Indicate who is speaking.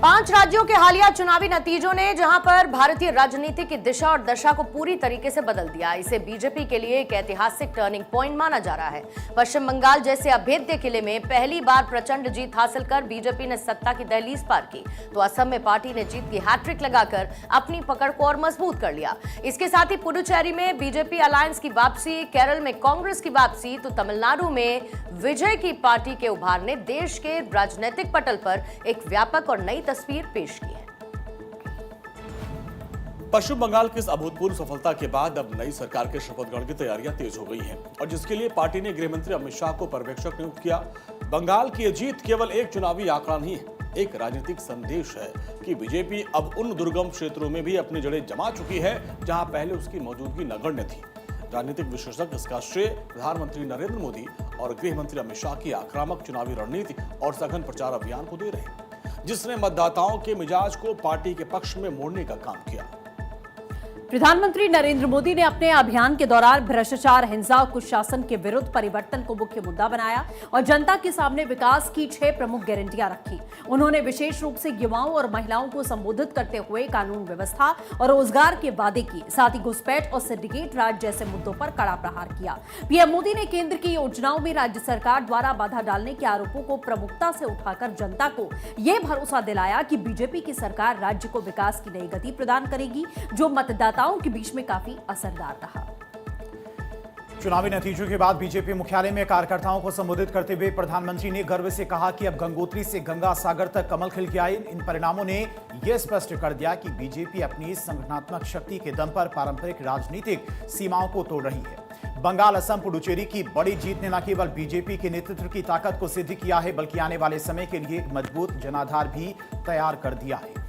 Speaker 1: 5 राज्यों के हालिया चुनावी नतीजों ने जहां पर भारतीय राजनीति की दिशा और दशा को पूरी तरीके से बदल दिया। इसे बीजेपी के लिए एक ऐतिहासिक टर्निंग पॉइंट माना जा रहा है। पश्चिम बंगाल जैसे अभेद्य किले में पहली बार प्रचंड जीत हासिल कर बीजेपी ने सत्ता की दहलीज पार की, तो असम में पार्टी ने जीत की हैट्रिक लगाकर अपनी पकड़ को और मजबूत कर लिया। इसके साथ ही पुडुचेरी में बीजेपी अलायंस की वापसी, केरल में कांग्रेस की वापसी, तो तमिलनाडु में विजय की पार्टी के उभार ने देश के राजनीतिक पटल पर एक व्यापक और नई तस्वीर पेश की है।
Speaker 2: पश्चिम बंगाल की इस अभूतपूर्व सफलता के बाद अब नई सरकार के शपथ ग्रहण की तैयारियां तेज हो गई हैं और जिसके लिए पार्टी ने गृह मंत्री अमित शाह को पर्यवेक्षक नियुक्त किया। बंगाल की यह जीत केवल एक चुनावी आंकड़ा नहीं है, एक राजनीतिक संदेश है कि बीजेपी अब उन दुर्गम क्षेत्रों में भी अपनी जड़ें जमा चुकी है जहां पहले उसकी मौजूदगी नगण्य थी। राजनीतिक विशेषज्ञ इसका श्रेय प्रधानमंत्री नरेंद्र मोदी और गृह मंत्री अमित शाह की आक्रामक चुनावी रणनीति और सघन प्रचार अभियान को दे रहे हैं, जिसने मतदाताओं के मिजाज को पार्टी के पक्ष में मोड़ने का काम किया।
Speaker 3: प्रधानमंत्री नरेंद्र मोदी ने अपने अभियान के दौरान भ्रष्टाचार, हिंसा और कुशासन के विरुद्ध परिवर्तन को मुख्य मुद्दा बनाया और जनता के सामने विकास की 6 प्रमुख गारंटियां रखी। उन्होंने विशेष रूप से युवाओं और महिलाओं को संबोधित करते हुए कानून व्यवस्था और रोजगार के वादे किए, साथ ही घुसपैठ और सिंडिकेट राज जैसे मुद्दों पर कड़ा प्रहार किया। पीएम मोदी ने केंद्र की योजनाओं में राज्य सरकार द्वारा बाधा डालने के आरोपों को प्रमुखता से उठाकर जनता को यह भरोसा दिलाया कि बीजेपी की सरकार राज्य को विकास की नई गति प्रदान करेगी, जो मतदाताओं के बीच में काफी असरदार रहा।
Speaker 4: चुनावी नतीजों के बाद बीजेपी मुख्यालय में कार्यकर्ताओं को संबोधित करते हुए प्रधानमंत्री ने गर्व से कहा कि अब गंगोत्री से गंगा सागर तक कमल खिल के आए। इन परिणामों ने यह स्पष्ट कर दिया कि बीजेपी अपनी संगठनात्मक शक्ति के दम पर पारंपरिक राजनीतिक सीमाओं को तोड़ रही है। बंगाल, असम, पुडुचेरी की बड़ी जीत ने न केवल बीजेपी के नेतृत्व की ताकत को सिद्ध किया है, बल्कि आने वाले समय के लिए एक मजबूत जनाधार भी तैयार कर दिया है।